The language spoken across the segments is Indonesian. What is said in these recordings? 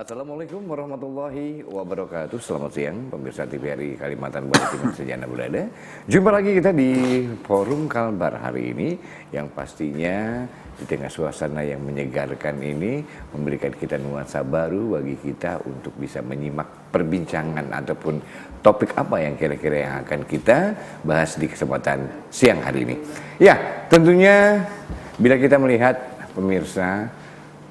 Assalamualaikum warahmatullahi wabarakatuh. Selamat siang pemirsa TVRI Kalimantan Barat Timur Sejana berada. Jumpa lagi kita di Forum Kalbar hari ini, yang pastinya di tengah suasana yang menyegarkan ini memberikan kita nuansa baru bagi kita untuk bisa menyimak perbincangan ataupun topik apa yang kira-kira yang akan kita bahas di kesempatan siang hari ini. Ya, tentunya bila kita melihat pemirsa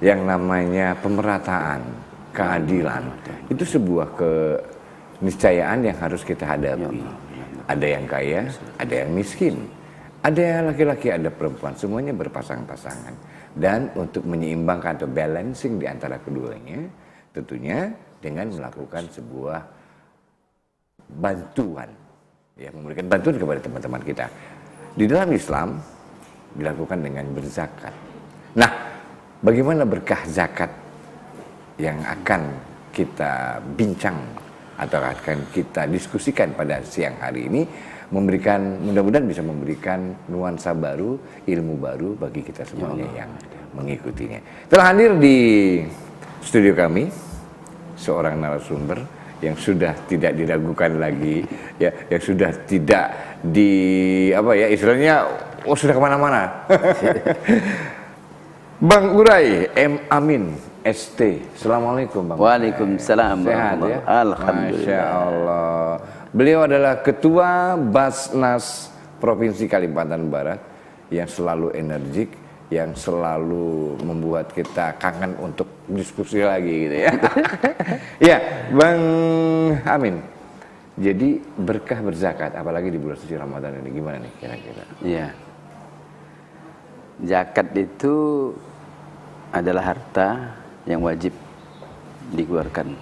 yang namanya pemerataan, keadilan, itu sebuah keniscayaan yang harus kita hadapi. Ada yang kaya, ada yang miskin, ada yang laki-laki, ada perempuan, semuanya berpasang-pasangan. Dan untuk menyeimbangkan atau balancing di antara keduanya, tentunya dengan melakukan sebuah bantuan, ya, memberikan bantuan kepada teman-teman kita. Di dalam Islam dilakukan dengan berzakat. Nah, bagaimana berkah zakat yang akan kita bincang atau akan kita diskusikan pada siang hari ini, memberikan, mudah-mudahan bisa memberikan nuansa baru, ilmu baru bagi kita semuanya yang mengikutinya. Telah hadir di studio kami seorang narasumber yang sudah tidak diragukan lagi, ya, yang sudah tidak istilahnya, sudah kemana-mana. Bang Urai M. Amin ST. Assalamualaikum Bang. Waalaikumsalam. Sehat ya? Alhamdulillah. Masya Allah. Beliau adalah Ketua Basnas Provinsi Kalimantan Barat yang selalu energik, yang selalu membuat kita kangen untuk diskusi lagi gitu ya. Ya, Bang Amin. Jadi berkah berzakat, apalagi di bulan suci Ramadan ini, gimana nih kira-kira? Iya. Zakat itu adalah harta yang wajib dikeluarkan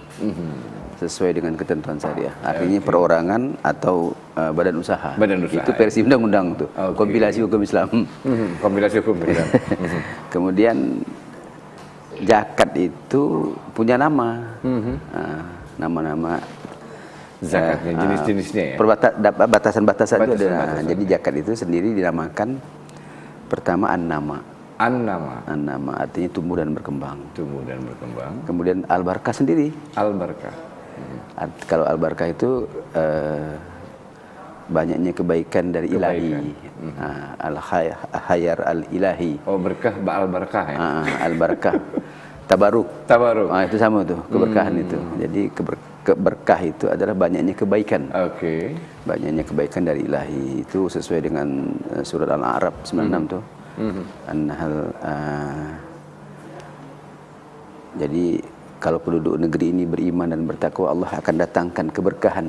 sesuai dengan ketentuan syariah. Artinya perorangan atau badan usaha. Badan usaha. Itu versi undang-undang tuh. Kompilasi hukum Islam. Kompilasi hukum Islam. Kemudian zakat itu punya nama. Nama-nama zakatnya, jenis-jenisnya ya. Batasan-batasan itu ada. Jadi zakat itu sendiri dinamakan pertama an-nama. An-nama artinya tumbuh dan berkembang. Tumbuh dan berkembang. Kemudian al-barakah sendiri. Al-barakah. Kalau al-barakah itu banyaknya kebaikan dari ilahi. Al-khayar al-ilahi. Oh, berkah al-barakah ya. Al-barakah. Tabaruk. Itu sama tuh, keberkahan itu. Jadi berkah itu adalah banyaknya kebaikan. Oke. Banyaknya kebaikan dari ilahi. Itu sesuai dengan surat Al-A'raf 96 tuh. Jadi kalau penduduk negeri ini beriman dan bertakwa, Allah akan datangkan keberkahan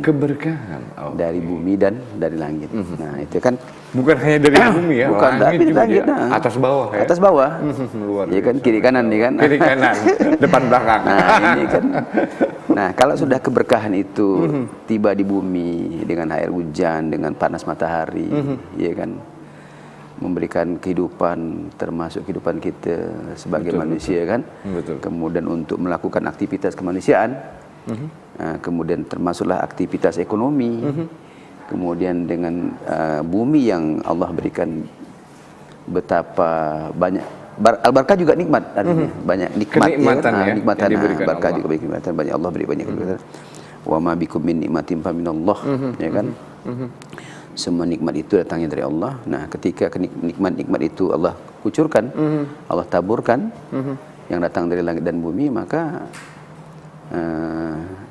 dari bumi dan dari langit. Nah, itu kan bukan hanya dari bumi ya, bukan dari langit, atas bawah ya. Atas bawah. Luar ya kan, kiri kanan nih kan. Kiri kanan, depan belakang. Nah, ini kan. Nah, kalau sudah keberkahan itu tiba di bumi dengan air hujan, dengan panas matahari, ya kan, memberikan kehidupan, termasuk kehidupan kita sebagai manusia kan. Kemudian untuk melakukan aktivitas kemanusiaan, kemudian termasuklah aktivitas ekonomi, kemudian dengan bumi yang Allah berikan betapa banyak al-barakah juga nikmat, artinya banyak nikmat, kenikmatan ya, nikmatan, barakah juga nikmatan, banyak Allah beri banyak kenikmatan. Wa ma bikum min nikmatin fa minallah, ya kan. Semua nikmat itu datangnya dari Allah. Nah, ketika nikmat-nikmat itu Allah kucurkan, Allah taburkan, yang datang dari langit dan bumi, maka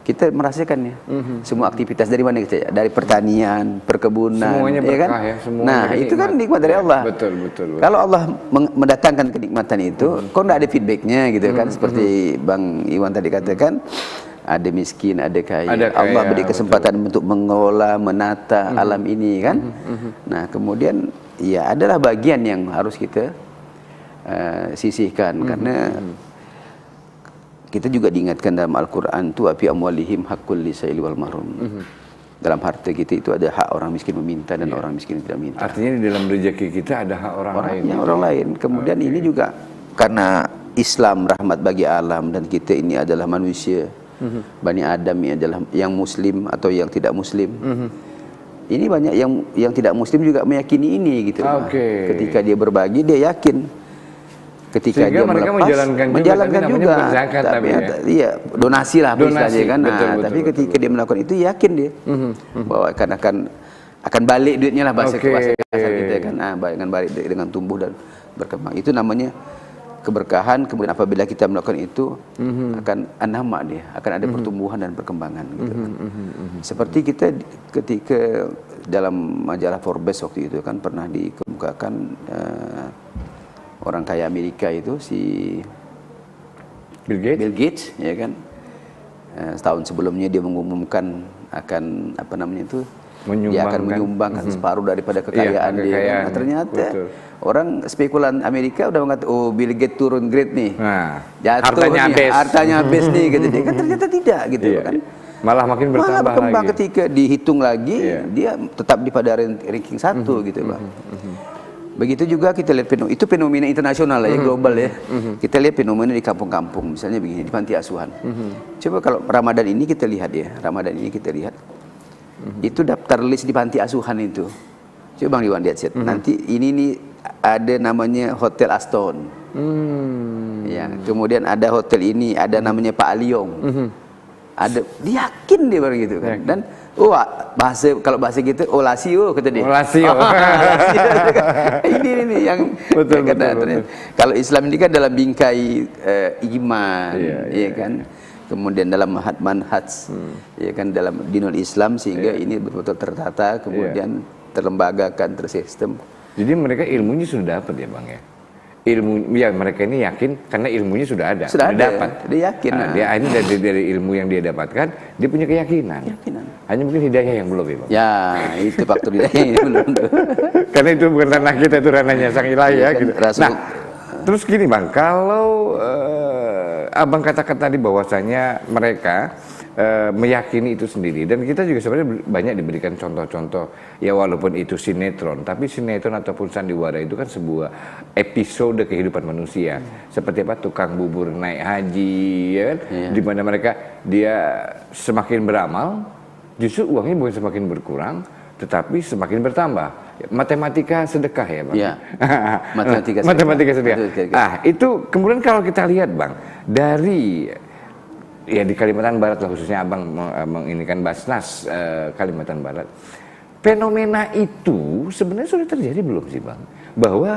kita merasakannya. Semua aktivitas dari mana kita? Dari pertanian, perkebunan, semuanya berkah, ya kan? Nah, itu kan nikmat dari Allah. Betul. Kalau Allah mendatangkan kenikmatan itu, kok nggak ada feedbacknya gitu kan? Seperti Bang Iwan tadi katakan, ada miskin, ada kaya. Allah beri kesempatan untuk mengelola, menata alam ini kan. Nah, kemudian ya adalah bagian yang harus kita sisihkan, karena kita juga diingatkan dalam Al-Quran tu fi amwalihim haqqul lisaili wal mahrum. Dalam harta kita itu ada hak orang miskin meminta dan orang miskin tidak minta. Artinya di dalam rezeki kita ada hak orang lain. Kemudian ini juga karena Islam rahmat bagi alam, dan kita ini adalah manusia. Bani Adam ini adalah yang muslim atau yang tidak muslim. Ini banyak yang tidak muslim juga meyakini ini gitu. Ketika dia berbagi, dia yakin ketika sehingga dia mereka melepas menjalankan juga, berzakat, tapi ya. Iya, donasi lah istilahnya kan. Nah, betul, tapi betul, ketika dia melakukan itu yakin dia bahwa akan balik duitnya lah bahasa kasar kita kan. Nah, akan balik dengan tumbuh dan berkembang. Itu namanya keberkahan. Kemudian apabila kita melakukan itu akan anama dia, akan ada pertumbuhan dan perkembangan gitu kan. Seperti kita ketika dalam majalah Forbes waktu itu kan pernah dikemukakan orang kaya Amerika itu si Bill Gates ya kan. Setahun sebelumnya dia mengumumkan akan apa namanya itu dia akan menyumbangkan separuh daripada kekayaan dia. Nah, ternyata orang spekulan Amerika udah mengatakan, oh Bill Gates turun grade nih, jatuh hartanya habis nih, gitu. Kan ternyata tidak gitu kan. Malah makin bertambah lagi. Ketika dihitung lagi, dia tetap di pada ranking 1 gitu Bang. Begitu juga kita lihat itu fenomena internasional ya, global ya. Kita lihat fenomena di kampung-kampung, misalnya begini, di panti asuhan. Coba kalau Ramadan ini kita lihat ya, itu daftar list di panti asuhan itu. Coba Bang Iwan lihat, nanti ini nih ada namanya Hotel Aston. Ya, kemudian ada hotel ini, ada namanya Pak Aliong. Ada, yakin dia baru gitu kan. Dan kalau bahasa kita Olasio kata dia. Olasio. Ini yang betul. Kalau Islam ini kan dalam bingkai iman, ya kan. Kemudian dalam manhaj, ya kan, dalam dinul Islam, sehingga ini betul-betul tertata, kemudian terlembagakan, tersistem. Jadi mereka ilmunya sudah dapat ya Bang ya. Ilmu ya mereka ini yakin karena ilmunya sudah ada, sudah dapat. Dia yakin. Nah, dia ini dari ilmu yang dia dapatkan, dia punya keyakinan. Hanya mungkin hidayah yang belum ya Bang. Ya, itu faktor hidayah yang belum. Karena itu bukan ranah kita, itu ranahnya Sang Ilahi ya gitu. Nah, terus gini Bang, kalau Abang katakan tadi bahwasanya mereka meyakini itu sendiri, dan kita juga sebenarnya banyak diberikan contoh-contoh ya, walaupun itu sinetron, tapi sinetron ataupun sandiwara itu kan sebuah episode kehidupan manusia. Seperti apa, tukang bubur naik haji ya kan, di mana mereka dia semakin beramal justru uangnya bukan semakin berkurang tetapi semakin bertambah. Matematika sedekah ya Bang. Ya. Matematika sedekah. Itu kemudian kalau kita lihat Bang, dari ya di Kalimantan Barat lah, khususnya Abang menginikan Basnas Kalimantan Barat, fenomena itu sebenarnya sudah terjadi belum sih Bang? Bahwa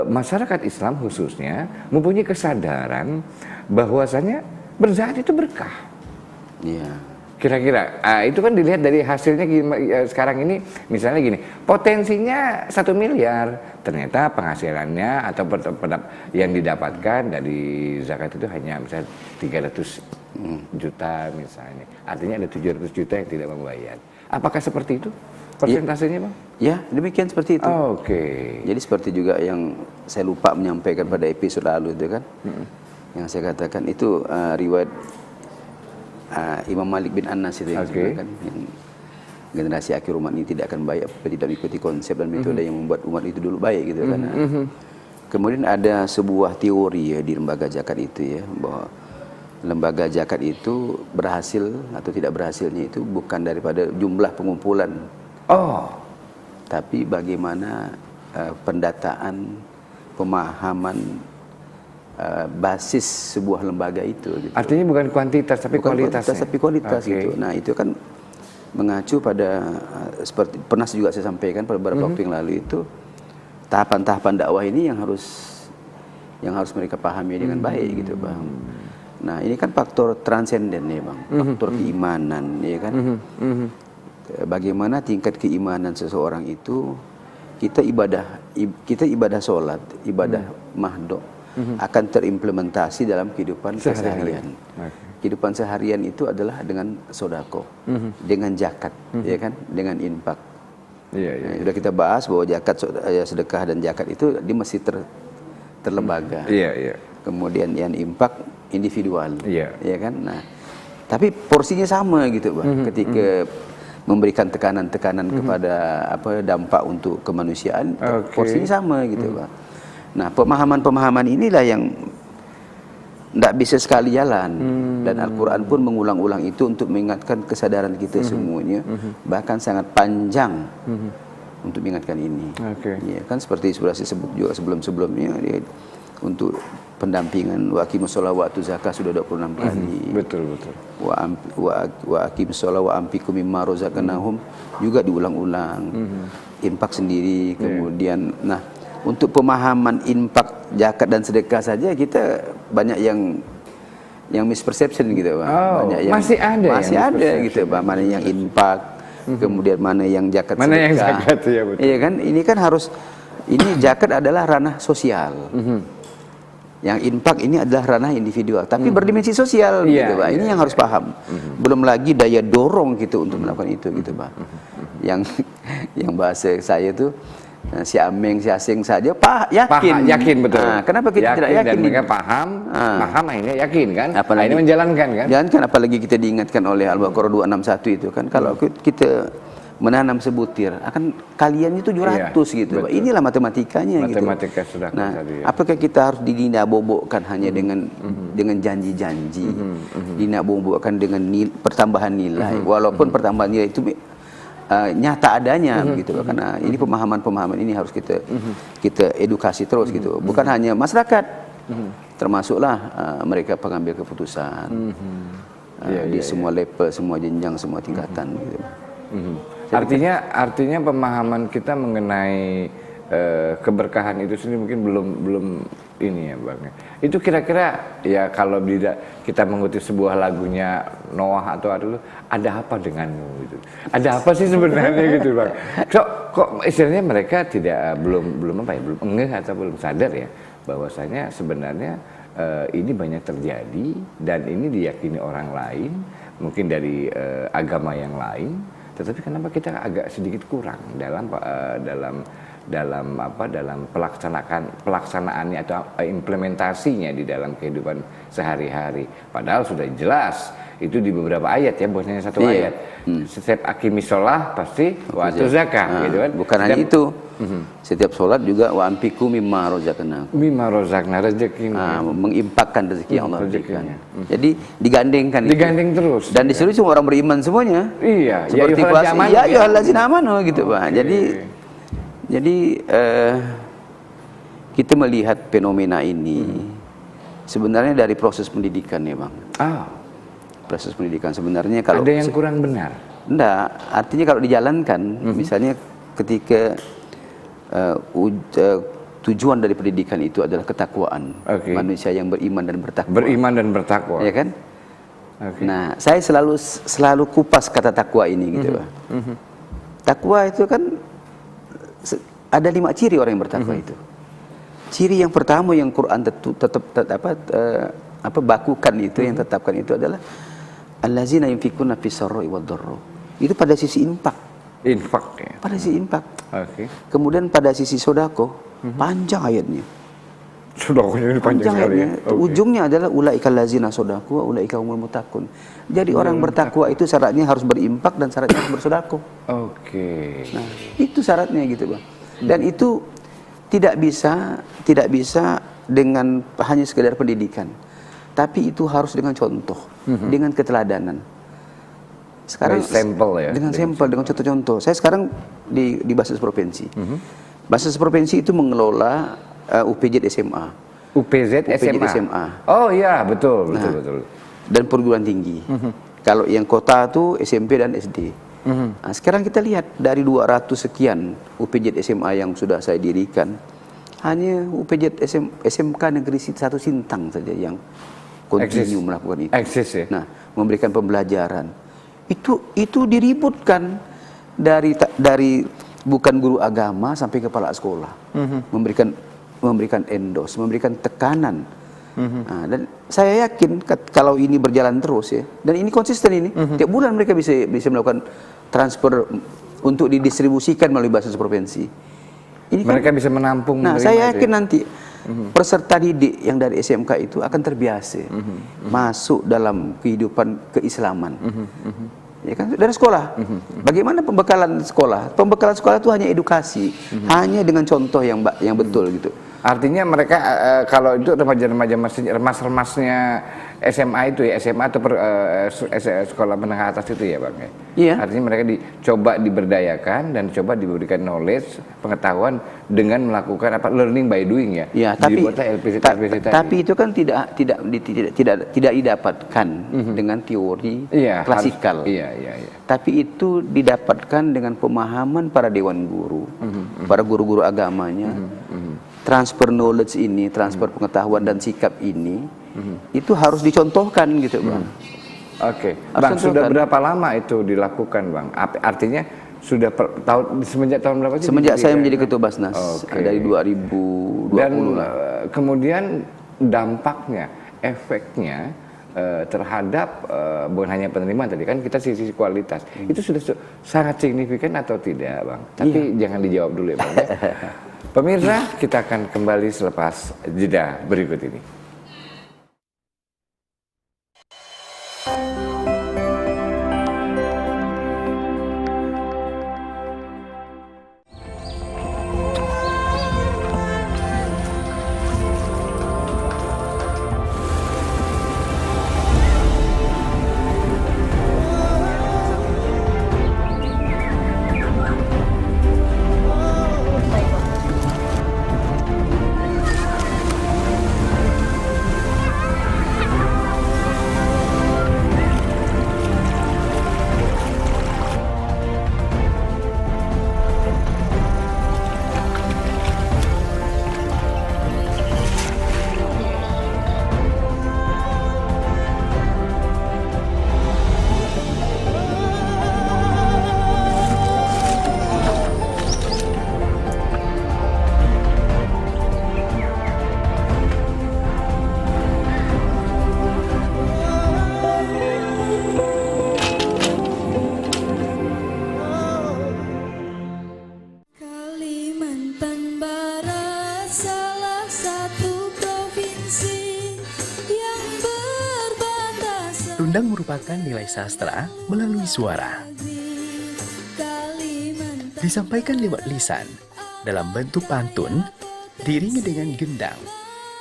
masyarakat Islam khususnya mempunyai kesadaran bahwasanya berzakat itu berkah. Iya. Kira-kira, itu kan dilihat dari hasilnya sekarang ini, misalnya gini, potensinya 1 miliar, ternyata penghasilannya atau yang didapatkan dari zakat itu hanya misalnya 300 juta misalnya, artinya ada 700 juta yang tidak membayar. Apakah seperti itu persentasenya Bang? Ya, demikian seperti itu. Oke. Jadi seperti juga yang saya lupa menyampaikan pada episode lalu itu kan, yang saya katakan itu riwayat Imam Malik bin Anas itu yang kan, yang generasi akhir umat ini tidak akan baik apabila tidak mengikuti konsep dan metode yang membuat umat itu dulu baik gitu kan. Kemudian ada sebuah teori ya di lembaga zakat itu ya, bahwa lembaga zakat itu berhasil atau tidak berhasilnya itu bukan daripada jumlah pengumpulan, tapi bagaimana pendataan, pemahaman, basis sebuah lembaga itu gitu. Artinya bukan kuantitas tapi kualitas tapi kualitas gitu. Nah, itu kan mengacu pada seperti pernah juga saya sampaikan pada beberapa waktu yang lalu, itu tahapan-tahapan dakwah ini yang harus mereka pahami dengan baik gitu Bang. Nah, ini kan faktor transenden ya Bang, faktor keimanan ya kan. Bagaimana tingkat keimanan seseorang itu, kita ibadah sholat, ibadah mahdo akan terimplementasi dalam kehidupan seharian. Kehidupan seharian itu adalah dengan sodako, dengan zakat, ya kan, dengan infak. Sudah kita bahas bahwa zakat, sedekah dan zakat itu dia masih terlembaga. Kemudian yang infak individual, ya kan. Nah, tapi porsinya sama gitu Bang. Ketika memberikan tekanan-tekanan kepada dampak untuk kemanusiaan, porsinya sama gitu Bang. Nah, pemahaman-pemahaman inilah yang tidak bisa sekali jalan, dan Al-Quran pun mengulang-ulang itu untuk mengingatkan kesadaran kita semuanya, bahkan sangat panjang untuk mengingatkan ini. Ya kan, seperti sudah saya sebut juga sebelum-sebelumnya, untuk pendampingan wa aqimus shalah wa atuz zakah sudah 26 kali. Betul. Wa aqimus shalah wa anfiqu mimma razaqnahum juga diulang-ulang. Infak sendiri, kemudian nah untuk pemahaman infak, zakat dan sedekah saja kita banyak yang misperception gitu, Pak. Banyak yang masih ada gitu, Pak. Mana yang infak, kemudian mana yang zakat, mana sedekah. yang zakat, ya betul. Iya kan, ini kan harus, ini zakat adalah ranah sosial. Yang infak ini adalah ranah individual, tapi berdimensi sosial, gitu, Pak. Ini yang harus paham. Belum lagi daya dorong gitu untuk melakukan itu, gitu, Pak. Yang bahasa saya tuh si ameng, si asing saja yakin betul. Nah, kenapa kita tidak yakin? Dan mereka paham akhirnya yakin kan? Apalagi, ini menjalankan kan? Jangan apalagi kita diingatkan oleh Al-Baqarah 261 itu kan, kalau kita menanam sebutir akan kalian itu 700 gitu, Pak. Inilah matematikanya Matematika gitu. sudah Nah, tadi, ya. apakah kita harus didinabobokkan hanya dengan janji-janji, dinabobokkan dengan pertambahan nilai, walaupun pertambahan nilai itu nyata adanya gitu, karena ini pemahaman ini harus kita edukasi terus gitu, bukan hanya masyarakat, termasuklah mereka pengambil keputusan di semua level, semua jenjang, semua tingkatan gitu. Artinya pemahaman kita mengenai keberkahan itu sendiri mungkin belum ini ya, Bang. Itu kira-kira ya kalau kita mengutip sebuah lagunya Noah atau ada apa denganmu gitu. Ada apa sih sebenarnya gitu, Bang. Kok istilahnya mereka belum ngeh atau belum sadar ya bahwasanya sebenarnya ini banyak terjadi dan ini diyakini orang lain, mungkin dari agama yang lain. Tetapi kenapa kita agak sedikit kurang dalam pelaksanaannya atau implementasinya di dalam kehidupan sehari-hari. Padahal sudah jelas itu di beberapa ayat ya, bahwasanya satu ayat. Setiap aqimis shalah pasti wa atuz zakah gitu kan. Bukan hanya itu. Setiap sholat juga wa anfiqu mimma razaqnakum. Mimma razaqna, rezeki. Mengimpakkan rezeki yang Allah berikan. Jadi digandengkan itu. Digandeng terus. Dan di situ semua orang beriman semuanya. Iya, seperti ya ayyuhallazina amanu gitu, Pak. Jadi kita melihat fenomena ini sebenarnya dari proses pendidikan ya, Bang. Proses pendidikan sebenarnya kalau ada yang kurang benar. Enggak, artinya kalau dijalankan, misalnya ketika tujuan dari pendidikan itu adalah ketakwaan, manusia yang beriman dan bertakwa. Beriman dan bertakwa. Ya kan? Nah, saya selalu kupas kata takwa ini gitu, Pak. Takwa itu kan ada 5 ciri orang yang bertakwa itu. Ciri yang pertama yang Quran bakukan itu, yang tetapkan itu adalah allazina yunfikuna fis sarra'i wad dharra. Itu pada sisi infak. Infak ya. Pada sisi infak. Kemudian pada sisi sodako, panjang ayatnya. Sodakonya ini panjang sekali. Ujungnya adalah ulaikal ladzina sodaku wa ulaika humul muttaqun. Jadi orang bertakwa itu syaratnya harus berimpak dan syaratnya harus bersodako. Nah, itu syaratnya gitu, Bang. Dan itu tidak bisa dengan hanya sekedar pendidikan. Tapi itu harus dengan contoh, dengan keteladanan. Sekarang sampel ya. Dengan sampel, dengan contoh-contoh. Saya sekarang di Basis Provinsi. Basis Provinsi itu mengelola UPZ SMA. UPZ SMA. Oh iya, betul. Dan perguruan tinggi. Kalau yang kota itu SMP dan SD. Nah, sekarang kita lihat dari 200 sekian UPZ SMA yang sudah saya dirikan, hanya UPZ SMK Negeri 1 Sintang saja yang kontinu melakukan itu. Eksis ya. Nah, memberikan pembelajaran. Itu diributkan dari bukan guru agama sampai kepala sekolah, memberikan endos, memberikan tekanan. Nah, dan saya yakin kalau ini berjalan terus ya, dan ini konsisten ini, tiap bulan mereka bisa melakukan transfer untuk didistribusikan melalui Basis Provinsi. Ini mereka bisa menampung. Nah, saya yakin nanti peserta didik yang dari SMK itu akan terbiasa masuk dalam kehidupan keislaman. Ya kan, dari sekolah. Bagaimana pembekalan sekolah? Pembekalan sekolah itu hanya edukasi, hanya dengan contoh yang betul gitu. Artinya mereka kalau itu remaja-remaja remas-remasnya SMA itu ya, SMA atau sekolah menengah atas itu ya Bang ya? Iya. Artinya mereka dicoba diberdayakan dan coba diberikan knowledge, pengetahuan dengan melakukan learning by doing ya. Ya, tapi itu kan tidak didapatkan dengan teori klasikal. Iya. Tapi itu didapatkan dengan pemahaman para dewan guru, para guru-guru agamanya. Transfer knowledge ini, transfer pengetahuan dan sikap ini itu harus dicontohkan gitu Bang. Oke. Bang, sudah berapa lama itu dilakukan Bang? Artinya sudah semenjak tahun berapa sih? Semenjak saya menjadi ketua Basnas, dari 2020 dan lah. Kemudian dampaknya, efeknya terhadap bukan hanya penerimaan tadi kan kita sisi kualitas itu sudah sangat signifikan atau tidak Bang? Tapi jangan dijawab dulu ya Bang ya. Pemirsa, kita akan kembali selepas jeda berikut ini. Tundang merupakan nilai sastra melalui suara. Disampaikan lewat lisan dalam bentuk pantun, diiringi dengan gendang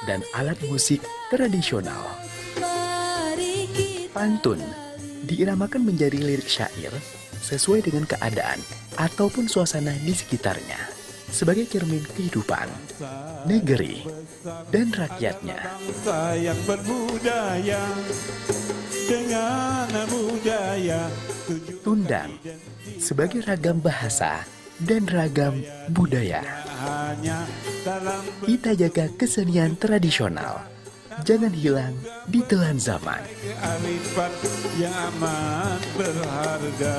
dan alat musik tradisional. Pantun diiramakan menjadi lirik syair sesuai dengan keadaan ataupun suasana di sekitarnya sebagai cermin kehidupan, negeri, dan rakyatnya. Yang berbudaya dengan budaya. Tundang sebagai ragam bahasa dan ragam budaya. Kita jaga kesenian tradisional, jangan hilang di telan zaman. Yang amat berharga.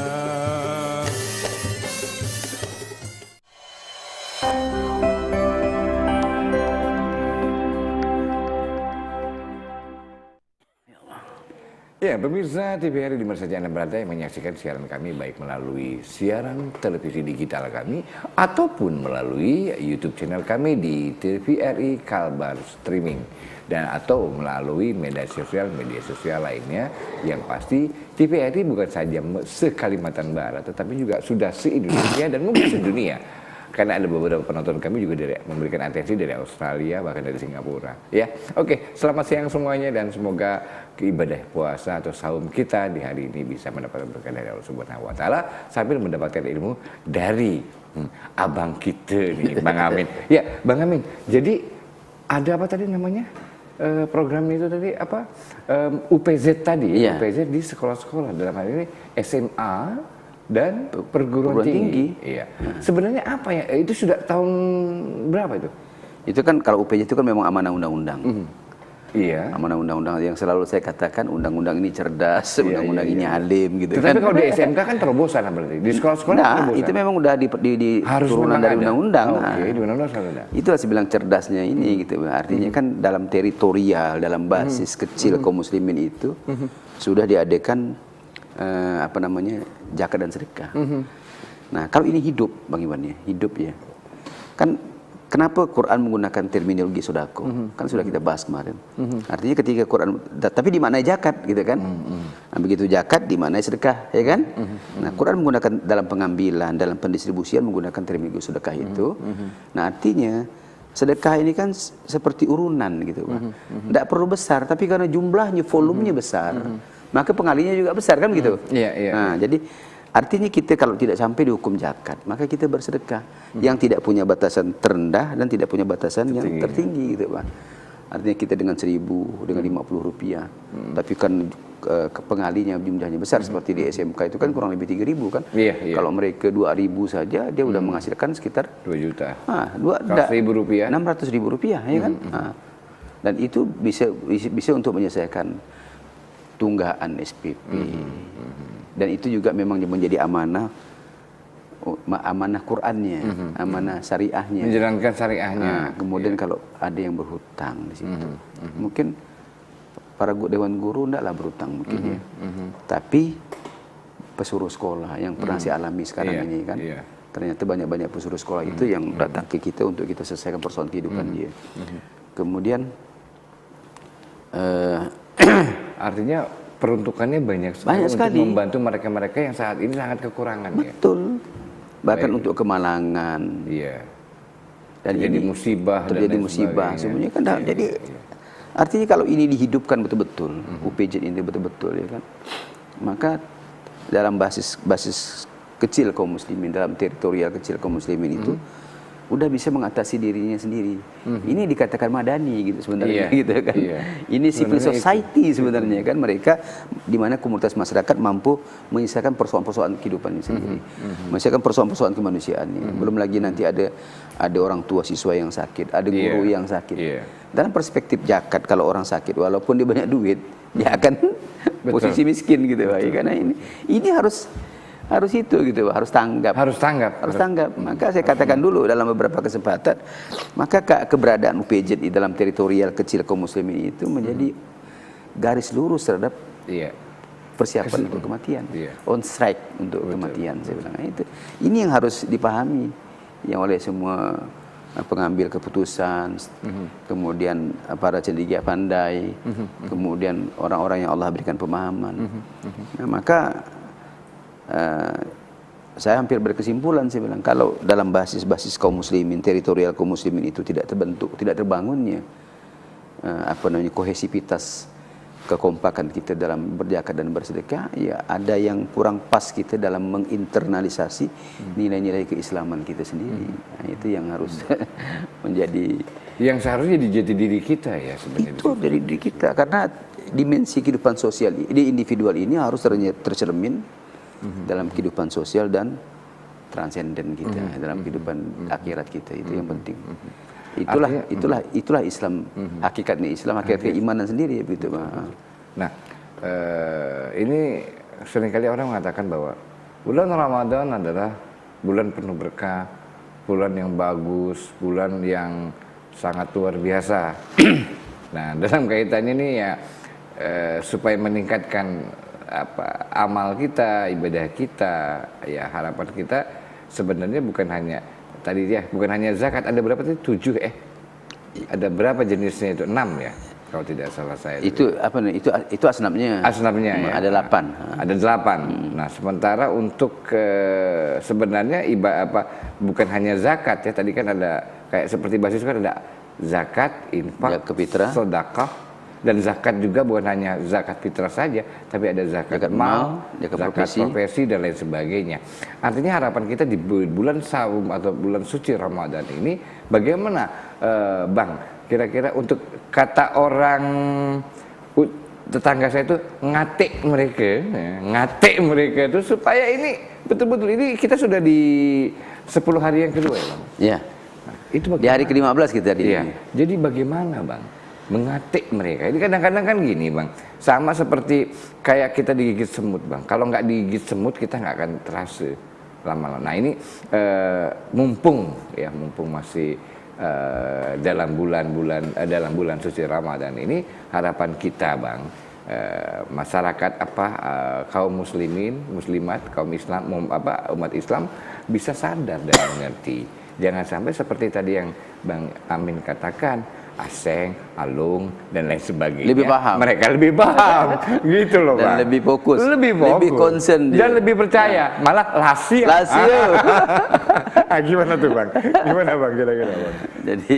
Ya, pemirsa TVRI di mana saja Anda berada yang menyaksikan siaran kami baik melalui siaran televisi digital kami ataupun melalui YouTube channel kami di TVRI Kalbar Streaming dan atau melalui media sosial lainnya yang pasti TVRI bukan saja se-Kalimantan Barat tetapi juga sudah se-Indonesia dan mungkin sedunia. Karena ada beberapa penonton kami juga memberikan atensi dari Australia bahkan dari Singapura. Ya, oke. Selamat siang semuanya dan semoga ibadah puasa atau saum kita di hari ini bisa mendapatkan berkah dari Allah Subhanahu Wa Taala sambil mendapatkan ilmu dari abang kita nih, Bang Amin. Ya, Bang Amin. Jadi ada apa tadi namanya program itu tadi apa UPZ tadi? Iya. UPZ di sekolah-sekolah dalam hal ini SMA dan perguruan tinggi. Iya. Sebenarnya apa ya? Itu sudah tahun berapa itu? Itu kan kalau UPJ itu kan memang amanah undang-undang. Iya. Amanah undang-undang yang selalu saya katakan undang-undang ini cerdas, undang-undang ini alim gitu. Tetapi kalau di SMK kan terobosan berarti. Di sekolah-sekolah terobosan. Itu memang udah di turunan dari undang-undang. Oke, di undang-undang ada. Itulah saya bilang cerdasnya ini gitu. Artinya kan dalam teritorial, dalam basis kecil kaum muslimin itu sudah diadakan zakat dan sedekah. Nah, kalau ini hidup, Bang Iwan ya, hidup ya. Kan kenapa Quran menggunakan terminologi sodako? Kan sudah kita bahas kemarin. Artinya ketika Quran, tapi di mana zakat gitu kan? Nah, begitu zakat di mana sedekah, ya kan? Nah, Quran menggunakan dalam pengambilan, dalam pendistribusian menggunakan terminologi sedekah itu. Nah, artinya sedekah ini kan seperti urunan gitu Pak. Tidak perlu besar, tapi karena jumlahnya, volumenya besar, maka pengalinya juga besar kan gitu. Nah, jadi artinya kita kalau tidak sampai dihukum zakat, maka kita bersedekah yang tidak punya batasan terendah dan tidak punya batasan yang tertinggi gitu Pak. Artinya kita dengan 1.000, dengan 50 rupiah, tapi kan pengalinya jumlahnya besar seperti di SMK itu kan kurang lebih 3.000 kan. Kalau mereka 2.000 saja dia udah menghasilkan sekitar 2 juta. 100.000 rupiah. 600.000 rupiah ya kan. Dan itu bisa untuk menyelesaikan tunggakan SPP. Dan itu juga memang menjadi amanah Qur'annya, amanah syariahnya. Menjalankan syariahnya. Kemudian kalau ada yang berhutang di situ, mungkin para dewan guru tidaklah berhutang mungkin ya. Tapi pesuruh sekolah yang pernah saya alami sekarang ini kan, ternyata banyak pesuruh sekolah itu yang datang ke kita untuk kita selesaikan persoalan kehidupan dia. Kemudian artinya peruntukannya banyak sekali untuk membantu mereka-mereka yang saat ini sangat kekurangan. Betul. Bahkan untuk kemalangan. Dan terjadi musibah semuanya kan. Jadi artinya kalau ini dihidupkan betul-betul, UPJ ini betul-betul ya kan, maka dalam basis kecil kaum muslimin, dalam teritorial kecil kaum muslimin itu udah bisa mengatasi dirinya sendiri. Ini dikatakan madani gitu sebenarnya gitu kan. Ini civil society sebenarnya kan, mereka di mana komunitas masyarakat mampu menyelesaikan persoalan-persoalan kehidupan sendiri. Menyelesaikan persoalan-persoalan kemanusiaannya. Belum lagi nanti ada orang tua siswa yang sakit, ada guru yang sakit. Dalam perspektif zakat, kalau orang sakit walaupun dia banyak duit, dia akan posisi miskin gitu Pak. Karena ini harus itu gitu, harus tanggap. Maka saya katakan dulu dalam beberapa kesempatan, maka keberadaan UPJ di dalam teritorial kecil kaum muslimin itu menjadi garis lurus terhadap persiapan untuk kematian, on strike untuk kematian. Saya bilang itu. Ini yang harus dipahami yang oleh semua pengambil keputusan, kemudian para cendekia pandai, kemudian orang-orang yang Allah berikan pemahaman. Nah, maka saya hampir berkesimpulan, saya bilang kalau dalam basis kaum muslimin, teritorial kaum muslimin itu tidak terbentuk, tidak terbangunnya kohesivitas, kekompakan kita dalam berzakat dan bersedekah, ya ada yang kurang pas kita dalam menginternalisasi nilai-nilai keislaman kita sendiri. Nah, itu yang harus menjadi yang seharusnya jadi jati diri kita ya sebenarnya. Itu dari diri kita, karena dimensi kehidupan sosial di individual ini harus tercermin dalam kehidupan sosial dan transenden kita, dalam kehidupan akhirat kita. Itu yang penting. Itulah Islam, hakikatnya Islam, hakikat keimanan sendiri begitu. Nah, ini seringkali orang mengatakan bahwa bulan Ramadan adalah bulan penuh berkah, bulan yang bagus, bulan yang sangat luar biasa. Nah, dalam kaitannya ini ya supaya meningkatkan amal kita, ibadah kita, ya harapan kita sebenarnya bukan hanya zakat. Ada berapa tadi? 7 Ada berapa jenisnya itu? 6 ya, kalau tidak salah saya. Itu apa nih? Itu asnafnya. Asnafnya ya. Ada 8. Ada 8. Nah, sementara untuk sebenarnya bukan hanya zakat ya. Tadi kan ada kayak seperti basis kan ada zakat, infak, sedekah. Dan zakat juga bukan hanya zakat fitrah saja, tapi ada zakat mal, zakat profesi dan lain sebagainya. Artinya harapan kita di bulan saum atau bulan suci Ramadan ini, bagaimana Bang, kira-kira untuk kata orang tetangga saya itu ngatik mereka itu supaya ini betul-betul ini kita sudah di 10 hari yang kedua ya Bang? Iya. Nah, itu di hari ke-15 kita di ini. Jadi bagaimana Bang mengatik mereka? Ini kadang-kadang kan gini Bang, sama seperti kayak kita digigit semut Bang. Kalau nggak digigit semut kita nggak akan terasa lama-lama. Nah ini mumpung masih dalam bulan suci Ramadan ini, harapan kita Bang, masyarakat kaum muslimin, muslimat, kaum Islam, umat Islam bisa sadar dan mengerti. Jangan sampai seperti tadi yang Bang Amin katakan, Aseng, Alung dan lain sebagainya. Lebih paham. Mereka lebih paham, gitu loh Dan Bang. lebih fokus. Lebih fokus. Lebih concern dia. Dan lebih percaya. Malah lasio. Gimana tuh Bang? Gimana Bang kira-kira Bang? Jadi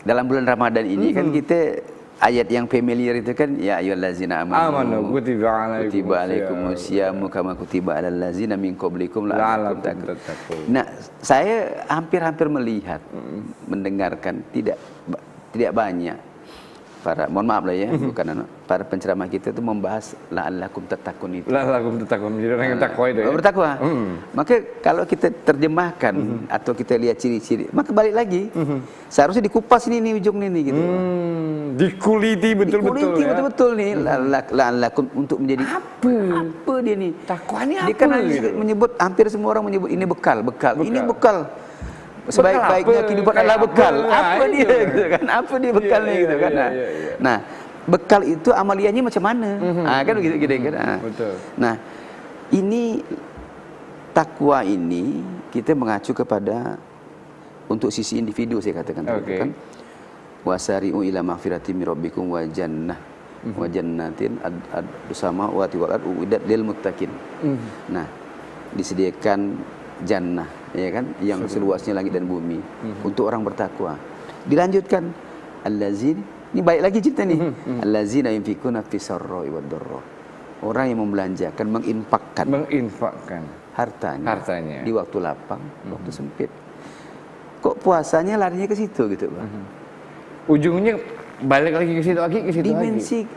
dalam bulan Ramadan ini kan kita ayat yang familiar itu kan ya ayyuhallazina amanu kutiba alaikumusyamu kama kutiba alal ladzina min qablikum la'allakum tattaqun. Nah, saya hampir-hampir melihat mendengarkan tidak banyak para, mohon maaf lah ya, bukan para penceramah kita itu membahas la'allakum tattaqun itu. La'allakum tattaqun, jadi orang yang takwa itu ya. Bertakwa. Maka kalau kita terjemahkan atau kita lihat ciri-ciri, maka balik lagi. Seharusnya dikupas ini ujung ini gitu. Dikuliti betul-betul ya. Betul-betul nih la'allakum untuk menjadi apa dia nih? Takwa ini Dia apa kan gitu? menyebut, hampir semua orang menyebut ini bekal. Ini bekal. Sebaik-baiknya kehidupan adalah bekal. Apa dia gitu kan? Apa dia bekalnya gitu kan? Nah, bekal itu amaliyahnya macam mana? Kan begitu kan. Betul. Nah, ini takwa ini kita mengacu kepada untuk sisi individu, saya katakan tadi kan. Wasari'u ila maghfirati min rabbikum wa jannah wa jannatin ad-samawati wal ardi uiddat lil muttaqin. Nah, disediakan jannah ya kan yang seluasnya langit dan bumi untuk orang bertakwa. Dilanjutkan allazina, ini baik lagi cerita nih. Allazina yunfikuna fis sarra'i wad dharra. Orang yang membelanjakan, menginfakkan hartanya di waktu lapang, waktu sempit. Kok puasanya larinya ke situ gitu, Bang? Ujungnya balik lagi ke situ lagi,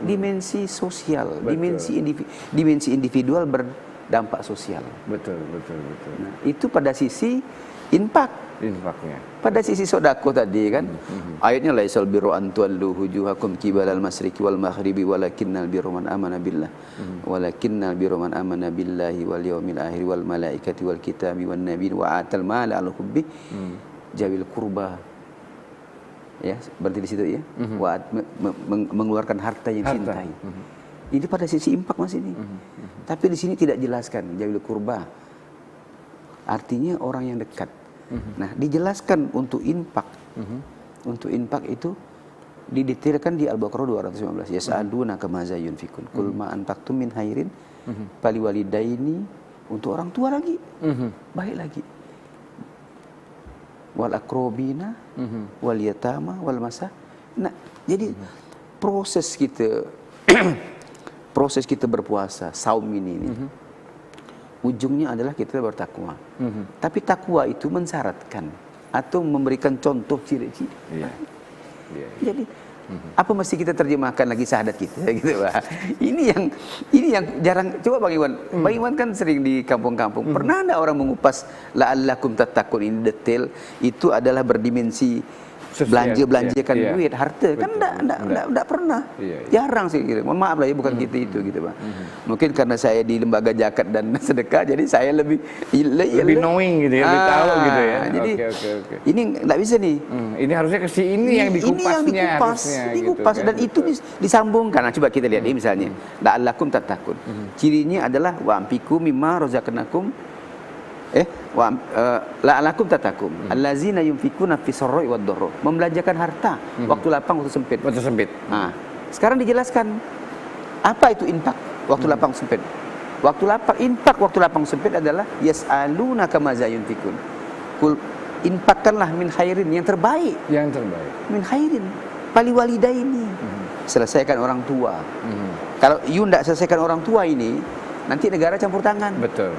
dimensi sosial, dimensi individual berdampak sosial. Betul. Nah, itu pada sisi infaknya. Pada sisi sodako tadi kan, ayatnya laisal birru an tuwallu wujuhakum qibalal masyriqi wal maghribi walakinnal birra man amana billah. Walakinnal birra man amana billahi wal yawmil akhir wal malaikati wal kitabi wan nabiyyin wa atal mala al hubbi jawil qurba. Ya, berarti di situ ya. Mengeluarkan harta yang cintai. Ini pada sisi infak Mas ini. Tapi di sini tidak jelaskan jawil qurba. Artinya orang yang dekat. Nah, dijelaskan untuk infak. Untuk infak itu didetailkan di Al-Baqarah 215. Yas'alunaka maza yunfikun. Qul ma anfaqtum min khairin faliwalidaini, untuk orang tua lagi. Baik lagi. Wal akrobina wal yatama wal masa. Nah, jadi proses kita berpuasa, saum ini ujungnya adalah kita bertakwa. Tapi takwa itu mensyaratkan atau memberikan contoh ciri-ciri. Jadi apa mesti kita terjemahkan lagi syahadat kita gitu, Pak. Ini yang jarang. Coba Bang Iwan. Bang Iwan kan sering di kampung-kampung. Pernah ada orang mengupas la'allakum tattaqun ini detail? Itu adalah berdimensi belanja-belanjakan duit, harta. Kan enggak pernah. Jarang sih gitu. Mohon maaf lah ya, bukan kita itu gitu, Pak. Mungkin karena saya di lembaga zakat dan sedekah, jadi saya lebih knowing gitu ya, lebih tahu gitu ya. Jadi ini enggak bisa nih. Ini harusnya ke si ini yang dikupasnya, dikupas gitu, dan itu disambungkan. Nah, coba kita lihat ini misalnya. La'allakum tattaqun. Cirinya adalah wa'ampiku mimma razaqnakum la'alakum tattaqun. Allazina yunfikuna fis sarra'i wad dharra. Membelanjakan harta waktu lapang, waktu sempit. Nah, sekarang dijelaskan apa itu infak waktu lapang sempit. Infak waktu lapang sempit adalah yas'alunaka maza yunfikun. Kul infakkanlah min khairin, yang terbaik. Min khairin faliwalidaini. Selesaikan orang tua. Kalau you tidak selesaikan orang tua ini, nanti negara campur tangan. Betul.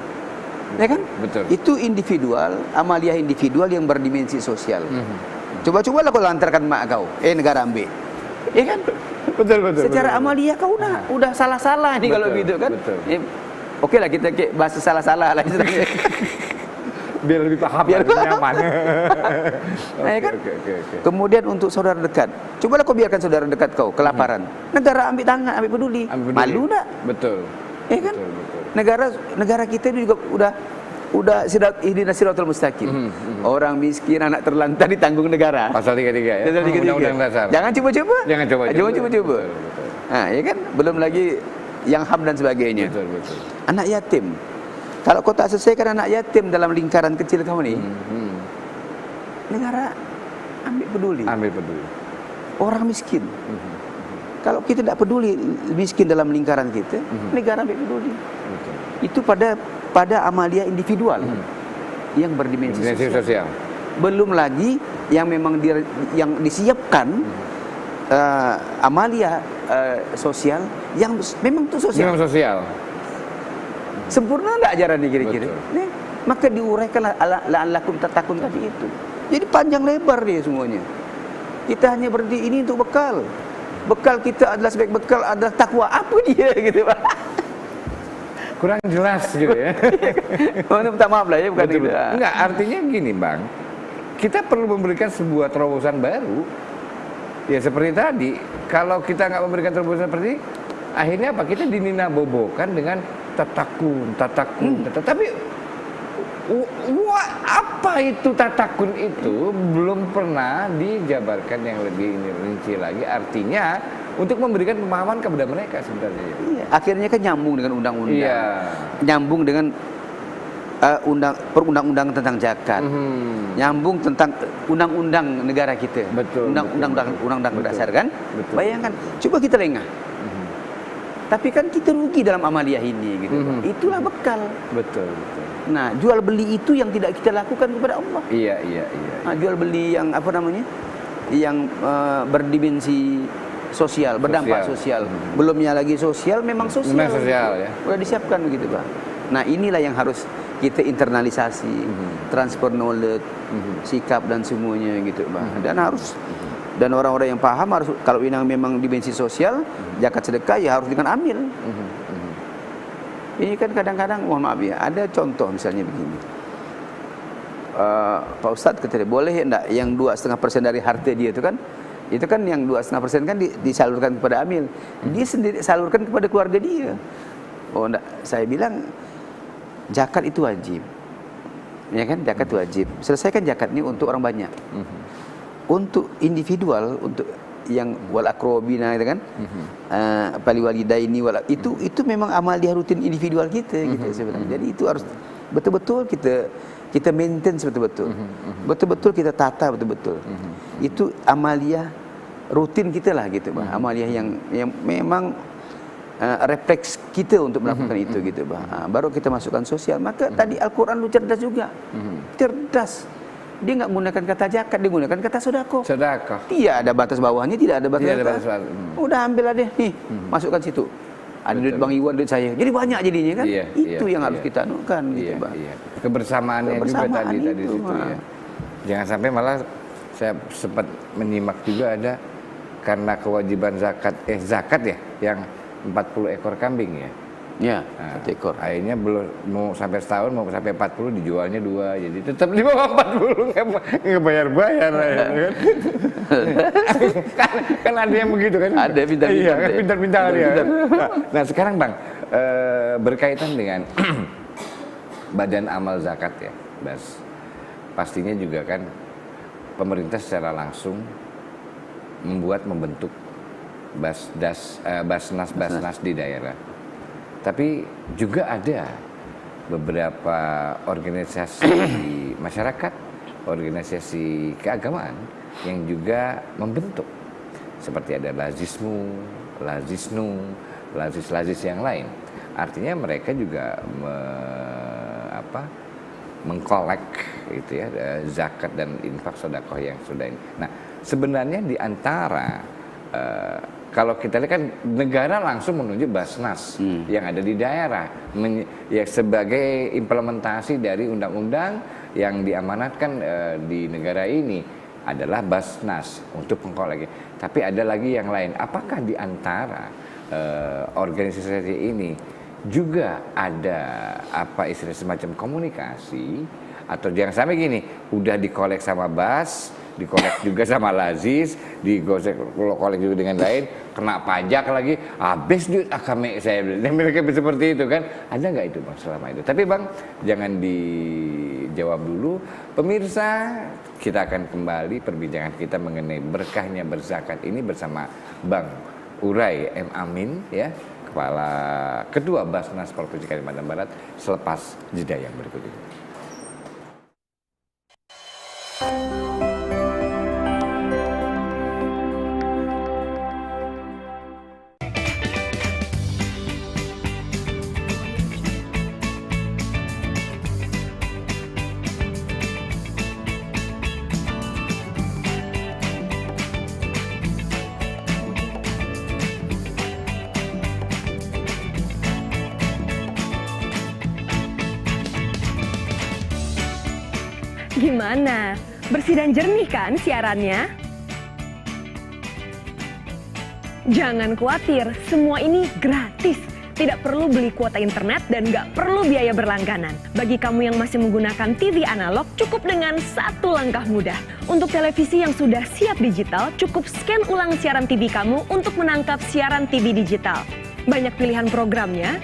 Ya kan? Betul. Itu individual, amaliyah individual yang berdimensi sosial. Coba-cobalah kau lantarkan mak kau, negara ambil. Ya kan? Betul. Secara amaliyah kau udah salah-salah nih kalau gitu kan. Oke lah, kita bahas salah-salah lah. Biar lebih paham, biar lebih nyaman. Kan? Kemudian untuk saudara dekat, cobalah kau biarkan saudara dekat kau kelaparan. Negara ambil tangan, ambil peduli. Malu enggak? Betul. Ya kan? Negara kita ini juga udah ihdinas siratal mustaqim. Orang miskin, anak terlantar ditanggung negara. Pasal 33 ya. Undang-Undang Dasar. Jangan coba-coba. Jangan coba-coba. Nah, ya kan? Belum lagi yang HAM dan sebagainya. Betul. Anak yatim. Kalau kau tak selesaikan anak yatim dalam lingkaran kecil kamu nih, negara ambil peduli. Ambil peduli. Orang miskin. Kalau kita tidak peduli miskin dalam lingkaran kita, negara ambil peduli. Betul. Itu pada amalia individual yang berdimensi sosial. Belum lagi yang memang yang disiapkan amalia sosial yang memang itu sosial. Memang sosial. Sempurna enggak ajarannya kira-kira? Nih, maka diuraikan la'allakum tattaqun tadi itu. Jadi panjang lebar dia semuanya. Kita hanya berhenti ini untuk bekal. Bekal kita adalah sebaik bekal adalah takwa. Apa dia gitu, Pak? Kurang jelas gitu ya. Minta maaf lah ya, bukan gitu. Enggak, artinya gini, Bang. Kita perlu memberikan sebuah terobosan baru. Ya seperti tadi, kalau kita nggak memberikan terobosan seperti ini, akhirnya apa? Kita dininabobokan dengan tatakun. Tapi apa itu tatakun itu belum pernah dijabarkan yang lebih rinci lagi. Artinya untuk memberikan pemahaman kepada mereka sebenarnya. Iya, akhirnya kan nyambung dengan undang-undang. Iya. Nyambung dengan perundang-undang tentang zakat. Nyambung tentang undang-undang negara kita. Betul. Undang-undang dasar kan? Betul. Bayangkan, coba kita lengah. Tapi kan kita rugi dalam amaliyah ini gitu. Itulah bekal. Betul. Nah, jual beli itu yang tidak kita lakukan kepada Allah. Iya. Nah, jual beli yang apa namanya? Yang berdimensi sosial, berdampak sosial. Belumnya lagi sosial, memang sosial. Memang sosial ya. Udah disiapkan begitu, Pak. Nah, inilah yang harus kita internalisasi, transfer knowledge, sikap dan semuanya gitu, Pak. Dan orang-orang yang paham harus, kalau ini memang dimensi sosial, zakat sedekah ya harus dengan amil. Ini kan kadang-kadang, mohon maaf ya, ada contoh misalnya begini. Pak Ustadz katanya, boleh enggak yang 2,5% dari harta dia itu kan yang 2,5% kan disalurkan kepada amil. Dia sendiri salurkan kepada keluarga dia. Oh enggak, saya bilang zakat itu wajib. Ya kan, zakat itu wajib. Selesaikan zakat ini untuk orang banyak. Untuk individual, untuk yang wal akrobina itu kan, pali walidaini itu memang amalia rutin individual kita gitu sebenarnya. Jadi itu harus betul-betul kita maintain betul-betul. Betul-betul kita tata betul-betul. Itu amalia rutin kita lah gitu, Bang. Amalia yang memang refleks kita untuk melakukan itu gitu, Bang. Baru kita masukkan sosial. Maka tadi Al-Qur'an lu cerdas juga. Cerdas. Dia nggak menggunakan kata zakat, dia menggunakan kata sedekah. Tidak ada batas bawahnya, tidak ada batas atas. Udah ambil aja nih, masukkan situ. Ada duit Bang Iwan, duit saya. Jadi banyak jadinya kan. Itu yang harus kita anukan gitu, Bang. Kebersamaannya juga tadi situ ya. Jangan sampai malah saya sempat menyimak juga ada karena kewajiban zakat ya yang 40 ekor kambing ya. Ya, nah, 1 ekor. Akhirnya belum mau sampai setahun, mau sampai 40 dijualnya 2. Jadi tetap di bawah 40 nggak bayar-bayar kan ada yang begitu kan. Ada pintar-pintar ya. Nah, sekarang Bang, berkaitan dengan Badan Amal Zakat ya, Bas. Pastinya juga kan pemerintah secara langsung membentuk basnas di daerah. Tapi juga ada beberapa organisasi masyarakat, organisasi keagamaan yang juga membentuk. Seperti ada Lazismu, Lazisnu, Lazis yang lain. Artinya mereka juga mengkolek gitu ya, zakat dan infak sedekah yang sudah ini. Nah, sebenarnya di antara kalau kita lihat kan negara langsung menunjuk Basnas yang ada di daerah ya sebagai implementasi dari undang-undang yang diamanatkan di negara ini adalah Basnas untuk pengkolek. Tapi ada lagi yang lain. Apakah di antara organisasi ini juga ada istilah semacam komunikasi atau jangan sampai gini, udah dikolek sama Bas, dikolek juga sama Lazis, dikolek juga dengan lain, kena pajak lagi, habis duit akame saya bilang. Mereka seperti itu kan, ada nggak itu Bang selama itu? Tapi Bang jangan dijawab dulu. Pemirsa, kita akan kembali perbincangan kita mengenai berkahnya berzakat ini bersama Bang Urai M. Amin ya, Ketua Basnas Provinsi Kalimantan Barat, selepas jeda yang berikut ini. Gimana? Bersih dan jernih kan siarannya? Jangan khawatir, semua ini gratis. Tidak perlu beli kuota internet dan nggak perlu biaya berlangganan. Bagi kamu yang masih menggunakan TV analog, cukup dengan satu langkah mudah. Untuk televisi yang sudah siap digital, cukup scan ulang siaran TV kamu untuk menangkap siaran TV digital. Banyak pilihan programnya,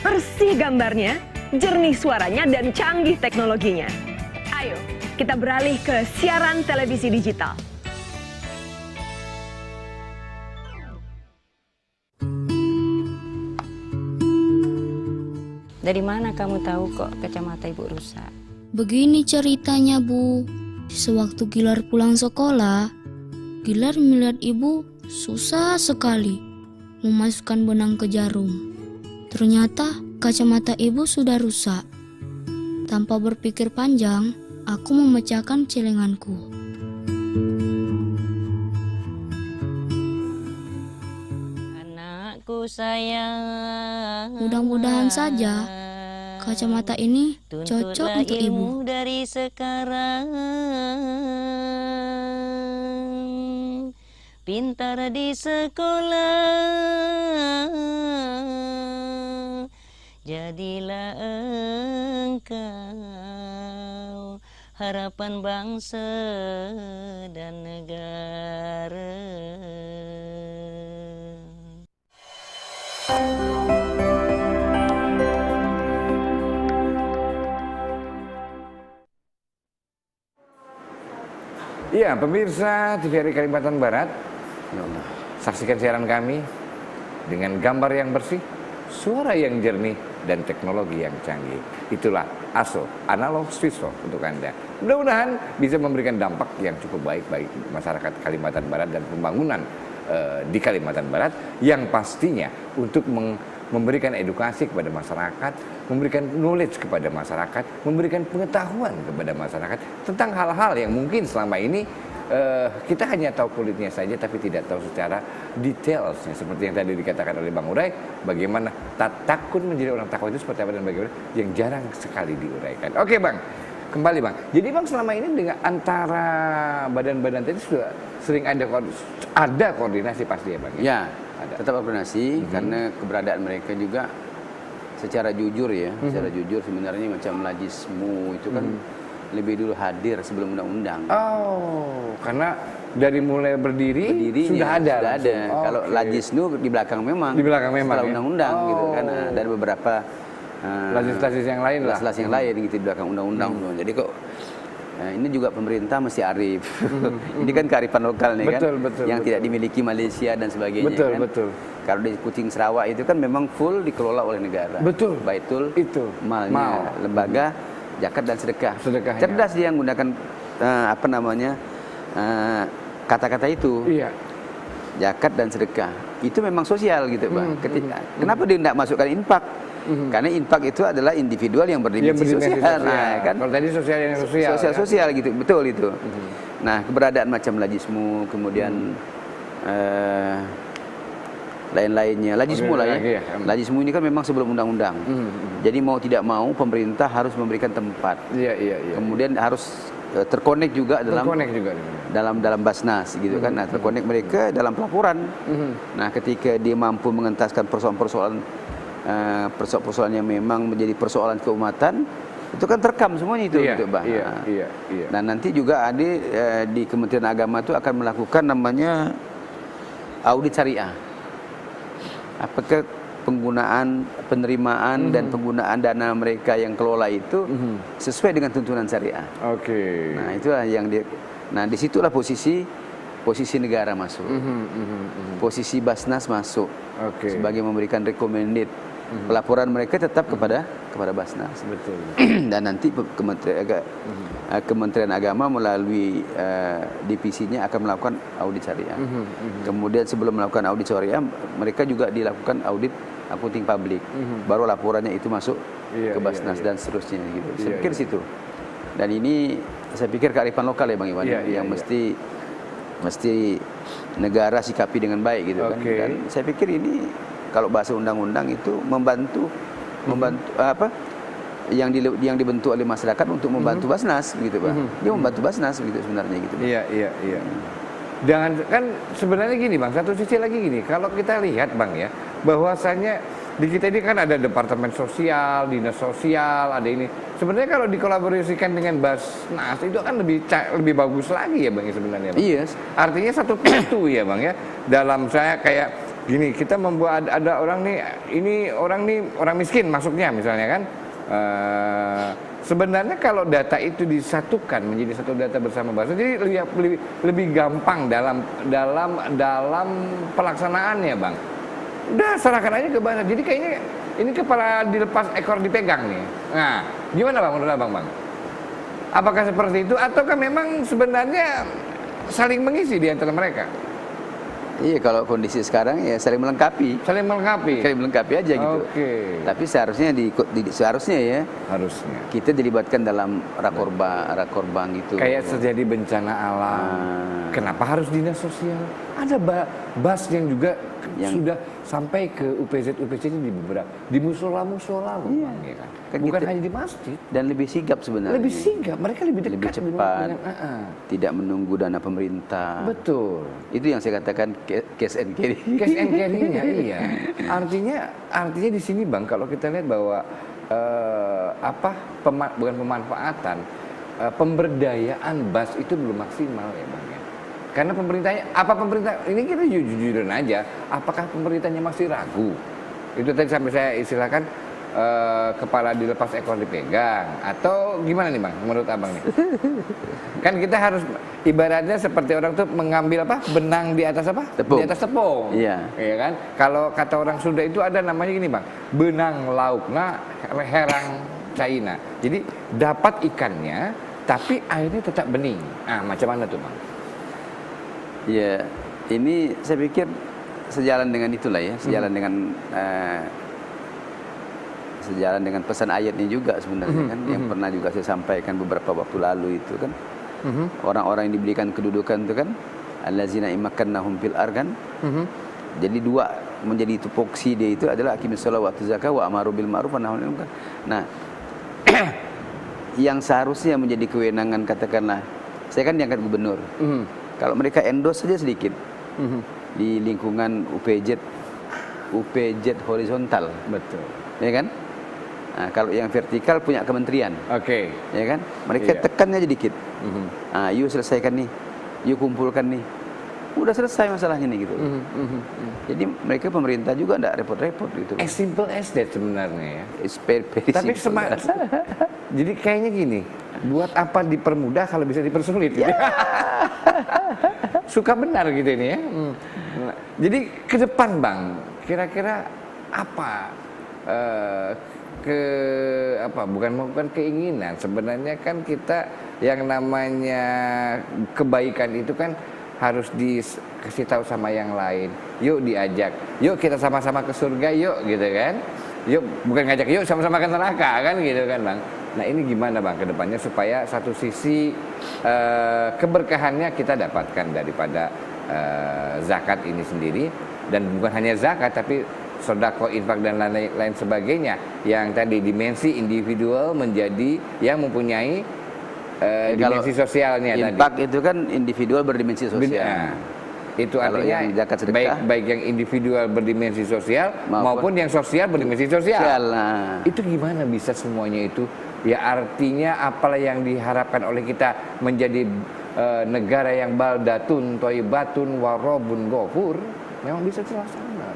bersih gambarnya, jernih suaranya, dan canggih teknologinya. Ayo, kita beralih ke siaran televisi digital. Dari mana kamu tahu kok kacamata ibu rusak? Begini ceritanya, Bu. Sewaktu Gilar pulang sekolah, Gilar melihat ibu susah sekali memasukkan benang ke jarum. Ternyata kacamata ibu sudah rusak. Tanpa berpikir panjang, aku memecahkan celenganku. Anakku sayang, Mudah-mudahan saja kacamata ini cocok untuk ibu. Dari sekarang, pintar di sekolah, jadilah engkau harapan bangsa dan negara. Iya, pemirsa TVRI Kalimantan Barat, Ya Allah. saksikan siaran kami dengan gambar yang bersih, suara yang jernih, dan teknologi yang canggih. Itulah ASO, Analog Switchoff untuk Anda. Mudah-mudahan bisa memberikan dampak yang cukup baik bagi masyarakat Kalimantan Barat dan pembangunan di Kalimantan Barat yang pastinya untuk memberikan edukasi kepada masyarakat, memberikan knowledge kepada masyarakat, memberikan pengetahuan kepada masyarakat tentang hal-hal yang mungkin selama ini kita hanya tahu kulitnya saja tapi tidak tahu secara detailsnya, seperti yang tadi dikatakan oleh Bang Uray, bagaimana takut menjadi orang takwa itu seperti apa dan bagaimana yang jarang sekali diuraikan. Oke Bang, kembali Bang. Jadi Bang selama ini dengan antara badan-badan tadi sudah sering ada koordinasi pasti ya Bang? Ya, Ada. tetap koordinasi karena keberadaan mereka juga secara jujur ya, secara jujur sebenarnya macam Lajismu itu kan lebih dulu hadir sebelum undang-undang. Oh, karena dari mulai berdiri sudah ada. Sudah ada. Oh, Kalau Lajisnu di belakang memang. Di belakang memang, setelah ya? undang-undang gitu kan. Oh. Dari beberapa legislasi yang lain lah. legislasi yang lain gitu di belakang undang-undang. Jadi kok ini juga pemerintah mesti arif. Ini kan kearifan lokal nih Betul, kan, betul, yang betul. tidak dimiliki Malaysia dan sebagainya. Betul, kan. betul. Kalau di Kucing Sarawak itu kan memang full dikelola oleh negara. Betul. Baitul Itu. malnya, Mal. lembaga zakat dan sedekah. Sedekahnya. Cerdas dia yang menggunakan kata-kata itu. Iya. Zakat dan sedekah itu memang sosial gitu Bang. Kenapa dia tidak masukkan infak? Karena infak itu adalah individual yang berdimensi sosial. Nah, kan? Kalau tadi sosial yang sosial. Sosial gitu, betul itu. Nah, keberadaan macam Lajismu, kemudian lain-lainnya. Lajismu lah ya. Lagi ya. Lajismu ini kan memang sebelum undang-undang. Jadi mau tidak mau pemerintah harus memberikan tempat. Iya. Kemudian harus terkonek juga dalam Basnas gitu kan. Nah, terkonek mereka dalam pelaporan. Nah, ketika dia mampu mengentaskan persoalan-persoalan yang memang menjadi persoalan keumatan, itu kan terekam semuanya itu gitu, Bang. Iya. Nah, nanti juga ada di Kementerian Agama itu akan melakukan namanya audit syariah. Apakah penggunaan, penerimaan dan penggunaan dana mereka yang kelola itu sesuai dengan tuntunan syariah. Oke. Nah, itulah yang disitulah posisi negara masuk. Posisi Basnas masuk. Oke. Sebagai memberikan recommended. Pelaporan mereka tetap kepada Basnas. Betul. Dan nanti Kementerian Agama melalui divisinya akan melakukan audit syariah. Kemudian sebelum melakukan audit syariah, mereka juga dilakukan audit akunting publik. Baru laporannya itu masuk ke Basnas dan seterusnya gitu. Saya pikir situ. Dan ini saya pikir kearifan lokal ya Bang Iwan yang mesti negara sikapi dengan baik gitu kan. Dan saya pikir ini kalau bahasa undang-undang itu membantu yang dibentuk oleh masyarakat untuk membantu Basnas begitu Pak. Dia membantu Basnas begitu sebenarnya gitu. Iya, iya, iya. Jangan kan sebenarnya gini Bang, satu sisi lagi gini, kalau kita lihat Bang ya, bahwasanya di kita ini kan ada departemen sosial, dinas sosial, ada ini. Sebenarnya kalau dikolaborasikan dengan Basnas itu kan lebih bagus lagi ya Bang ya sebenarnya. Bang. Iya. Artinya satu pintu ya Bang ya. Dalam saya kayak gini, kita membuat ada orang nih, ini orang miskin masuknya misalnya kan. Sebenarnya kalau data itu disatukan menjadi satu data bersama Basnas, jadi lebih gampang dalam pelaksanaannya Bang. Udah serahkan aja ke Basnas. Jadi kayaknya ini kepala dilepas ekor dipegang nih. Nah, gimana Bang menurut Abang Bang? Apakah seperti itu ataukah memang sebenarnya saling mengisi di antara mereka? Iya, kalau kondisi sekarang ya saling melengkapi. Saling melengkapi. Saling melengkapi aja gitu. Oke. Tapi seharusnya seharusnya ya Harusnya. kita dilibatkan dalam rakorban gitu. Kayak terjadi bencana alam. Kenapa harus dinas sosial? Ada bas yang juga sudah sampai ke UPZ di beberapa di musola-musola loh, Iya. Bang, ya kan? Kan Bukan kita- hanya di masjid. Dan lebih sigap sebenarnya. Lebih sigap, mereka lebih dekat lebih cepat, dengan tidak menunggu dana pemerintah. betul. Itu yang saya katakan cash and carry. Cash and carry-nya iya. Artinya di sini Bang, kalau kita lihat bahwa bukan pemanfaatan, pemberdayaan BAS itu belum maksimal ya Bang ya. Karena pemerintah ini kita jujuran aja, apakah pemerintahnya masih ragu? Itu tadi sampai saya istilahkan kepala dilepas ekor dipegang, atau gimana nih Bang menurut Abang nih? Kan kita harus ibaratnya seperti orang tuh mengambil benang di atas Tepung. Di atas tepung. Iya. Iya kan? Kalau kata orang Sunda itu ada namanya gini Bang, benang laukna herang China. Jadi dapat ikannya tapi airnya tetap bening. Nah, macam mana tuh Bang? Ya, ini saya pikir sejalan dengan itulah ya, sejalan dengan pesan ayatnya juga sebenarnya kan, yang pernah juga saya sampaikan beberapa waktu lalu itu kan, orang-orang yang diberikan kedudukan itu kan, allazina imakkannahum fil ardh kan, jadi dua menjadi tupoksi dia itu adalah aqimis shalah wa atuz zakah wa amaru bil ma'ruf wa nahy 'anil munkar. Nah, yang seharusnya menjadi kewenangan katakanlah, saya kan diangkat gubernur. Kalau mereka endorse saja sedikit di lingkungan UPZ horizontal, Betul. ya kan? Nah, kalau yang vertikal punya kementerian, Oke. ya kan? Mereka Iya. tekannya sedikit. Yuk selesaikan nih, yuk kumpulkan nih, udah selesai masalahnya nih gitu. Jadi mereka pemerintah juga enggak repot-repot gitu. As simple as that sebenarnya ya. It's very Tapi simple. jadi kayaknya gini, buat apa dipermudah kalau bisa dipersulit? Gitu. Suka benar gitu ini ya. Nah, jadi ke depan Bang, kira-kira apa bukan keinginan, sebenarnya kan kita yang namanya kebaikan itu kan harus dikasih tahu sama yang lain. Yuk diajak, yuk kita sama-sama ke surga yuk gitu kan. Yuk bukan ngajak yuk sama-sama ke neraka kan gitu kan Bang. Nah ini gimana Bang ke depannya supaya satu sisi keberkahannya kita dapatkan daripada zakat ini sendiri, dan bukan hanya zakat tapi sedekah, infak dan lain sebagainya yang tadi dimensi individual menjadi yang mempunyai dimensi sosialnya tadi. Infak itu kan individual berdimensi sosial. Itu Kalau artinya yang zakat sedekah, baik yang individual berdimensi sosial maupun yang sosial berdimensi sosial. Nah, Itu gimana bisa semuanya itu? Ya artinya apalah yang diharapkan oleh kita menjadi negara yang baldatun thayyibatun warabun ghafur memang bisa terlaksana.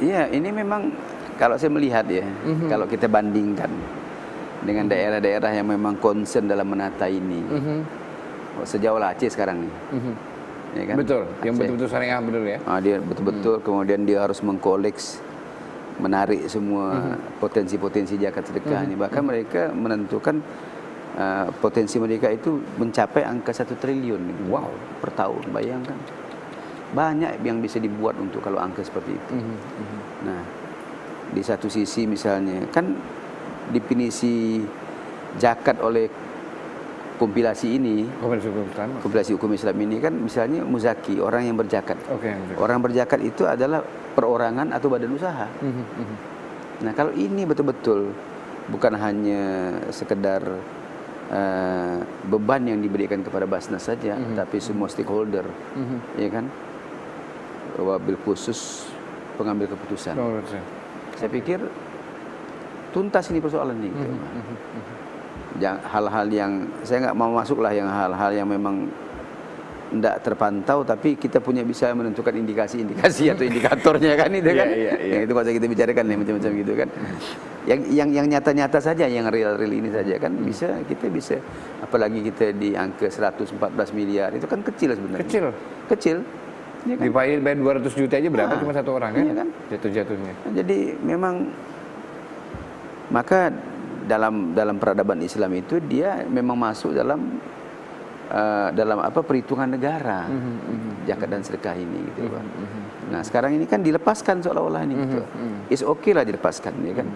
iya, ini memang kalau saya melihat ya, kalau kita bandingkan dengan daerah-daerah yang memang concern dalam menata ini, sejauh Aceh sekarang nih. Ya kan? Betul, yang Aceh. betul-betul syariah betul ya. Dia betul-betul kemudian dia harus mengkoleks, menarik semua potensi-potensi zakat sedekah ini. Bahkan mereka menentukan potensi mereka itu mencapai angka 1 triliun gitu. Wow. Per tahun, bayangkan. Banyak yang bisa dibuat untuk kalau angka seperti itu. Nah, di satu sisi misalnya kan definisi zakat oleh kompilasi ini, kompilasi hukum Islam ini kan misalnya muzaki, orang yang berzakat. Orang berzakat itu adalah perorangan atau badan usaha. Nah, kalau ini betul-betul bukan hanya sekedar beban yang diberikan kepada Basnas saja, tapi semua stakeholder, ya kan, wabil khusus pengambil keputusan. Saya pikir tuntas ini persoalan ini. Gitu. Hal-hal yang saya nggak mau masuk lah, yang hal-hal yang memang tidak terpantau, tapi kita punya bisa menentukan indikasi-indikasi atau indikatornya kan itu kan. Yang itu kalau kita bicarakan ya macam-macam gitu kan. Yang nyata-nyata saja, yang real-real ini saja kan kita bisa apalagi kita di angka 114 miliar itu kan kecil sebenarnya. Kecil. Ya kan? Bayar 200 juta aja berapa cuma satu orang kan? Iya kan? Jatuh-jatuhnya. Jadi memang maka dalam peradaban Islam itu dia memang masuk dalam perhitungan negara, zakat dan sedekah ini gitu Pak. Nah sekarang ini kan dilepaskan seolah-olah ini gitu. It's okay lah dilepaskan ya kan.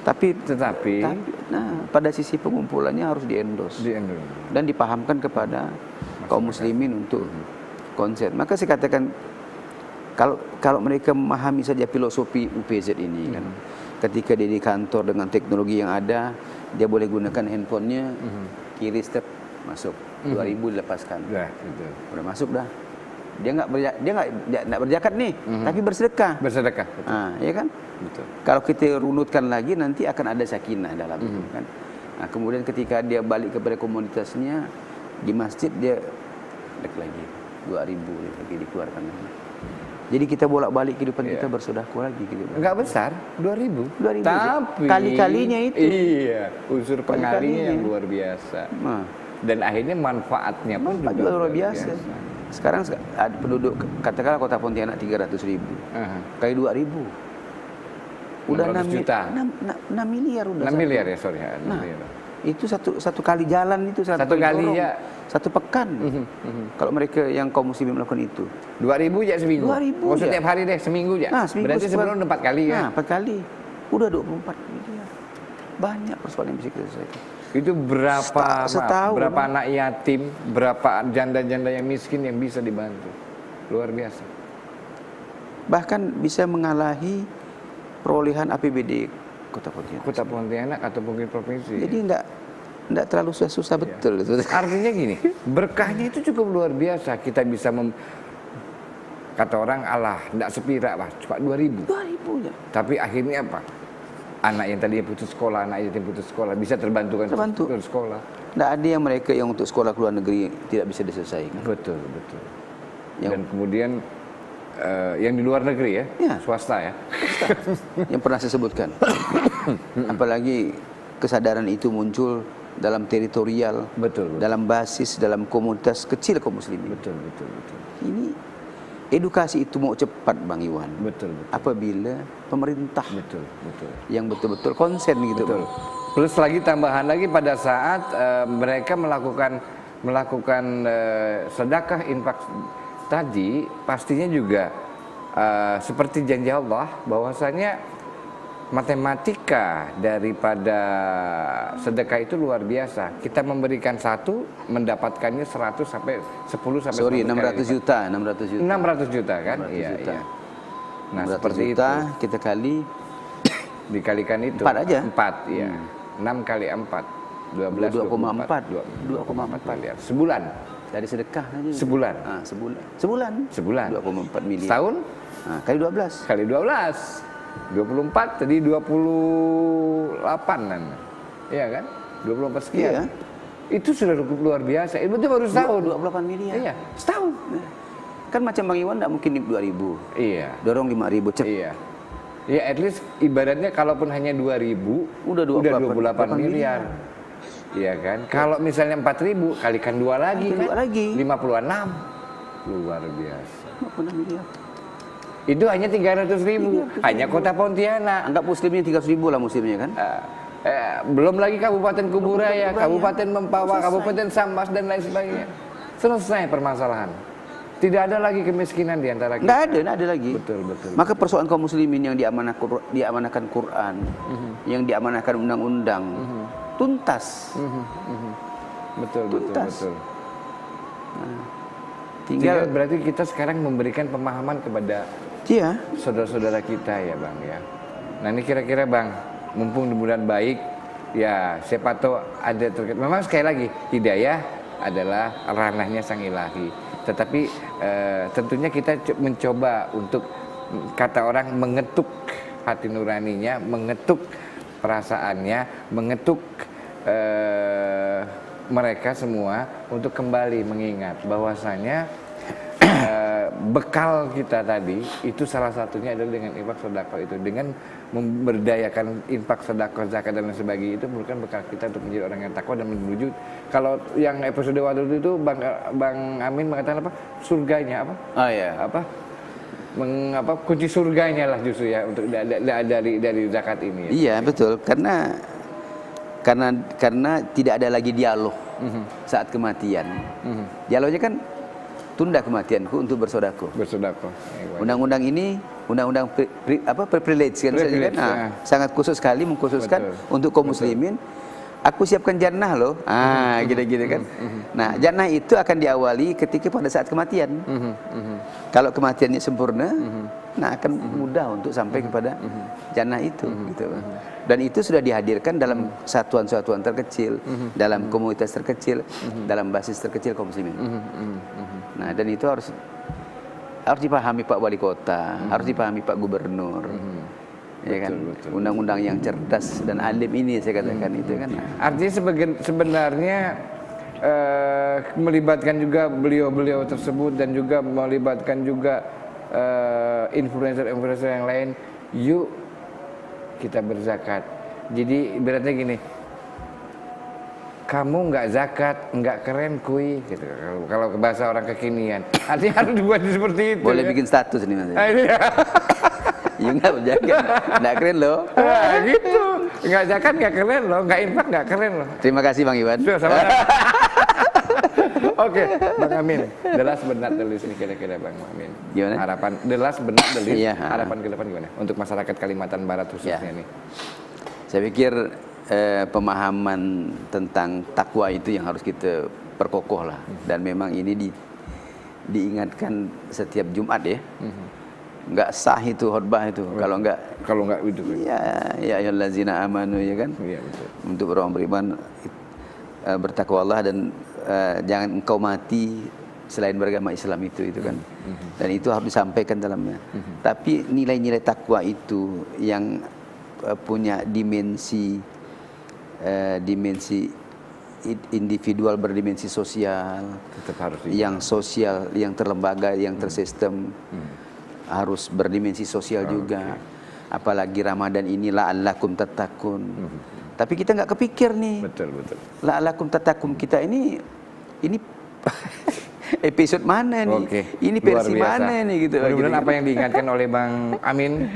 Tetapi nah pada sisi pengumpulannya harus di-endorse dan dipahamkan kepada kaum muslimin untuk konsep. Maka saya katakan kalau mereka memahami saja filosofi UPZ ini kan, ketika dia di kantor dengan teknologi yang ada, dia boleh gunakan handphonenya, kiri step masuk 2000 dilepaskan, udah masuk dah. Dia nggak berzakat nih, tapi bersedekah. Ya kan? Betul. Kalau kita runutkan lagi nanti akan ada sakinah dalam itu kan. Nah, kemudian ketika dia balik kepada komunitasnya di masjid dia lagi 2000 lagi dikeluarkan lagi. Jadi kita bolak-balik kehidupan kita bersedekah lagi gitu. Enggak besar, 2000. Tapi kali-kalinya itu. Iya, unsur pengalinya yang luar biasa. Dan akhirnya manfaatnya pun juga luar biasa. Sekarang ada penduduk, katakanlah kota Pontianak 300.000. Kali 2000. Udah 6 juta. 6 miliar udah. 6 miliar ya, sorry. Itu satu kali jalan itu satu kali ya. Satu pekan. Kalau mereka yang kaum muslimin melakukan itu. 2000 ya seminggu. 2000. Oh, setiap hari deh seminggu ya. Nah, seminggu berarti sebelum 4 kali ya. Nah, 4 kali. Udah 24 miliar. Banyak persoalan yang bisa kita selesaikan. Itu setahun, berapa anak yatim, berapa janda-janda yang miskin yang bisa dibantu. Luar biasa. Bahkan bisa mengalahi perolehan APBD Kota Pontianak. Kota Pontianak atau mungkin provinsi. Jadi enggak terlalu susah-susah betul itu. Artinya gini, berkahnya itu cukup luar biasa. Kita bisa kata orang Allah, enggak sepira lah, cuma 2000. 2000 ya. Tapi akhirnya apa? Anak yang tadinya putus sekolah, anak yatim putus sekolah bisa terbantu untuk sekolah. Enggak ada yang mereka yang untuk sekolah ke luar negeri tidak bisa diselesaikan. Betul. Dan kemudian yang di luar negeri ya, swasta ya. Yang pernah saya sebutkan. Apalagi kesadaran itu muncul dalam teritorial, dalam basis, dalam komunitas kecil kaum muslimin. Betul. Ini edukasi itu mau cepat Bang Iwan. Betul. Apabila pemerintah betul. yang betul-betul konsen gitu. Betul. Plus lagi tambahan lagi pada saat mereka melakukan sedekah infak tadi, pastinya juga seperti janji Allah bahwasanya matematika daripada sedekah itu luar biasa. Kita memberikan 1, mendapatkannya 100 sampai 10 sampai 600 juta. 600 juta kan? 600 Iya. Nah, 600 seperti juta itu. kita kali dikalikan itu 4 aja. 4 ya. 6 kali 4 12 2,4 ya. Sebulan. Dari sedekah aja. Sebulan. Sebulan. 2,4 miliar. Setahun? Kali 12. Kali 12. 24 tadi 28-an. Iya kan? 24 sekian. Iya. Itu sudah cukup luar biasa. Itu baru setahun. 28 miliar. Iya, setahun. Kan macam Bang Iwan enggak mungkin 2000. Iya. Dorong 5000 cepat. Iya. Ya at least ibaratnya kalaupun hanya 2000 udah 28 miliar. Iya kan? Kalau misalnya 4000 kalikan 2 lagi kan? 56. Luar biasa. 56 miliar. Itu hanya 300.000. Hanya kota Pontianak. Anggap muslimnya 300.000 lah muslimnya kan? Belum lagi Kabupaten Kuburaya, Kabupaten Mempawah, Kabupaten Sambas dan lain sebagainya. Selesai permasalahan. Tidak ada lagi kemiskinan di antara kita. Nggak ada lagi. Betul. Maka persoalan kaum muslimin yang diamanahkan Quran, yang diamanahkan undang-undang, tuntas. Betul. Tinggal berarti kita sekarang memberikan pemahaman kepada saudara-saudara kita ya Bang ya. Nah ini kira-kira Bang, mumpung di bulan baik, Ya, siapa tahu ada terkait. Memang sekali lagi hidayah adalah ranahnya sang ilahi. Tetapi tentunya kita mencoba untuk, kata orang, mengetuk hati nuraninya, mengetuk perasaannya, mengetuk mereka semua untuk kembali mengingat bahwasanya bekal kita tadi itu salah satunya adalah dengan infak sedekah itu, dengan memberdayakan infak sedekah zakat dan lain sebagainya, itu merupakan bekal kita untuk menjadi orang yang takwa dan menuju, kalau yang episode waktu itu Bang Amin mengatakan apa, surganya apa? Oh ya. Apa kunci surganya lah justru ya untuk dari zakat ini. Ya. Iya betul, karena tidak ada lagi dialog saat kematian. Dialognya kan tunda kematianku untuk bersedekah. Undang-undang ini, undang-undang privilege kan, sangat khusus sekali mengkhususkan untuk kaum muslimin. Aku siapkan jannah loh, gitu-gitu kan. Nah, jannah itu akan diawali ketika pada saat kematian. Kalau kematiannya sempurna, nah akan mudah untuk sampai kepada jannah itu, gitu. Dan itu sudah dihadirkan dalam satuan-satuan terkecil, dalam komunitas terkecil, dalam basis terkecil kaum muslimin. Nah, dan itu harus dipahami Pak Wali Kota, harus dipahami Pak Gubernur. Ya kan, undang-undang yang cerdas dan alim ini saya katakan itu kan. Artinya sebenarnya melibatkan juga beliau-beliau tersebut dan juga melibatkan juga influencer-influencer yang lain. Yuk kita berzakat. Jadi ibaratnya gini, kamu nggak zakat, nggak keren kui, gitu. Kalau bahasa orang kekinian, artinya harus dibuat seperti itu. Boleh bikin status nih Mas. Ya nggak berjaga, nggak keren loh. Gitu, nggak zakat nggak keren loh, nggak infak nggak keren loh. Terima kasih Bang Iwan. Oke, Bang Amin, the last but not the least nih kira-kira Bang Amin. Gimana? Harapan, the last but not the least, Iya, harapan ke depan gimana? Untuk masyarakat Kalimantan Barat khususnya nih. Saya pikir pemahaman tentang takwa itu yang harus kita perkokoh lah. Dan memang ini diingatkan setiap Jumat ya. Nggak sah itu khutbah itu kalau nggak itu ya ayyuhallazina amanu ya kan, iya, betul. untuk orang beriman bertakwalah dan jangan engkau mati selain beragama Islam itu kan. Dan itu harus disampaikan dalamnya. Tapi nilai-nilai takwa itu yang punya dimensi individual, berdimensi sosial, tetap harus yang sosial, yang terlembaga, yang tersistem, harus berdimensi sosial juga. Apalagi Ramadan ini la'allakum tattaqun. Tapi kita nggak kepikir nih. Betul. La'allakum tattaqun kita ini episode mana nih? Ini versi mana nih gitu. Mudah-mudahan apa yang diingatkan oleh Bang Amin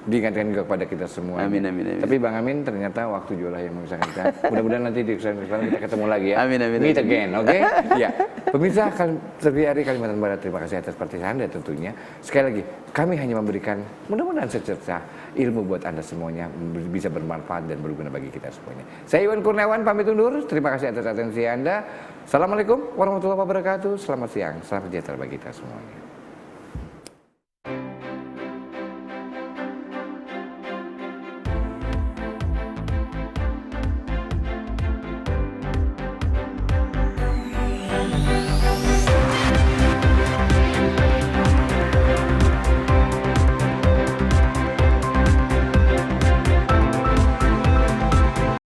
diingatkan juga kepada kita semua. Amin. Tapi Bang Amin ternyata waktu juga yang memisahkan kita. Mudah-mudahan nanti di kesempatan kita ketemu lagi ya. Amin. Meet again, oke? Ya. Pemirsa TVRI Kalimantan Barat, terima kasih atas perhatian Anda tentunya. Sekali lagi, kami hanya memberikan mudah-mudahan secercah ilmu buat Anda semuanya, bisa bermanfaat dan berguna bagi kita semuanya. Saya Iwan Kurniawan pamit undur. Terima kasih atas atensi Anda. Assalamualaikum warahmatullahi wabarakatuh. Selamat siang, salam sejahtera bagi kita semuanya.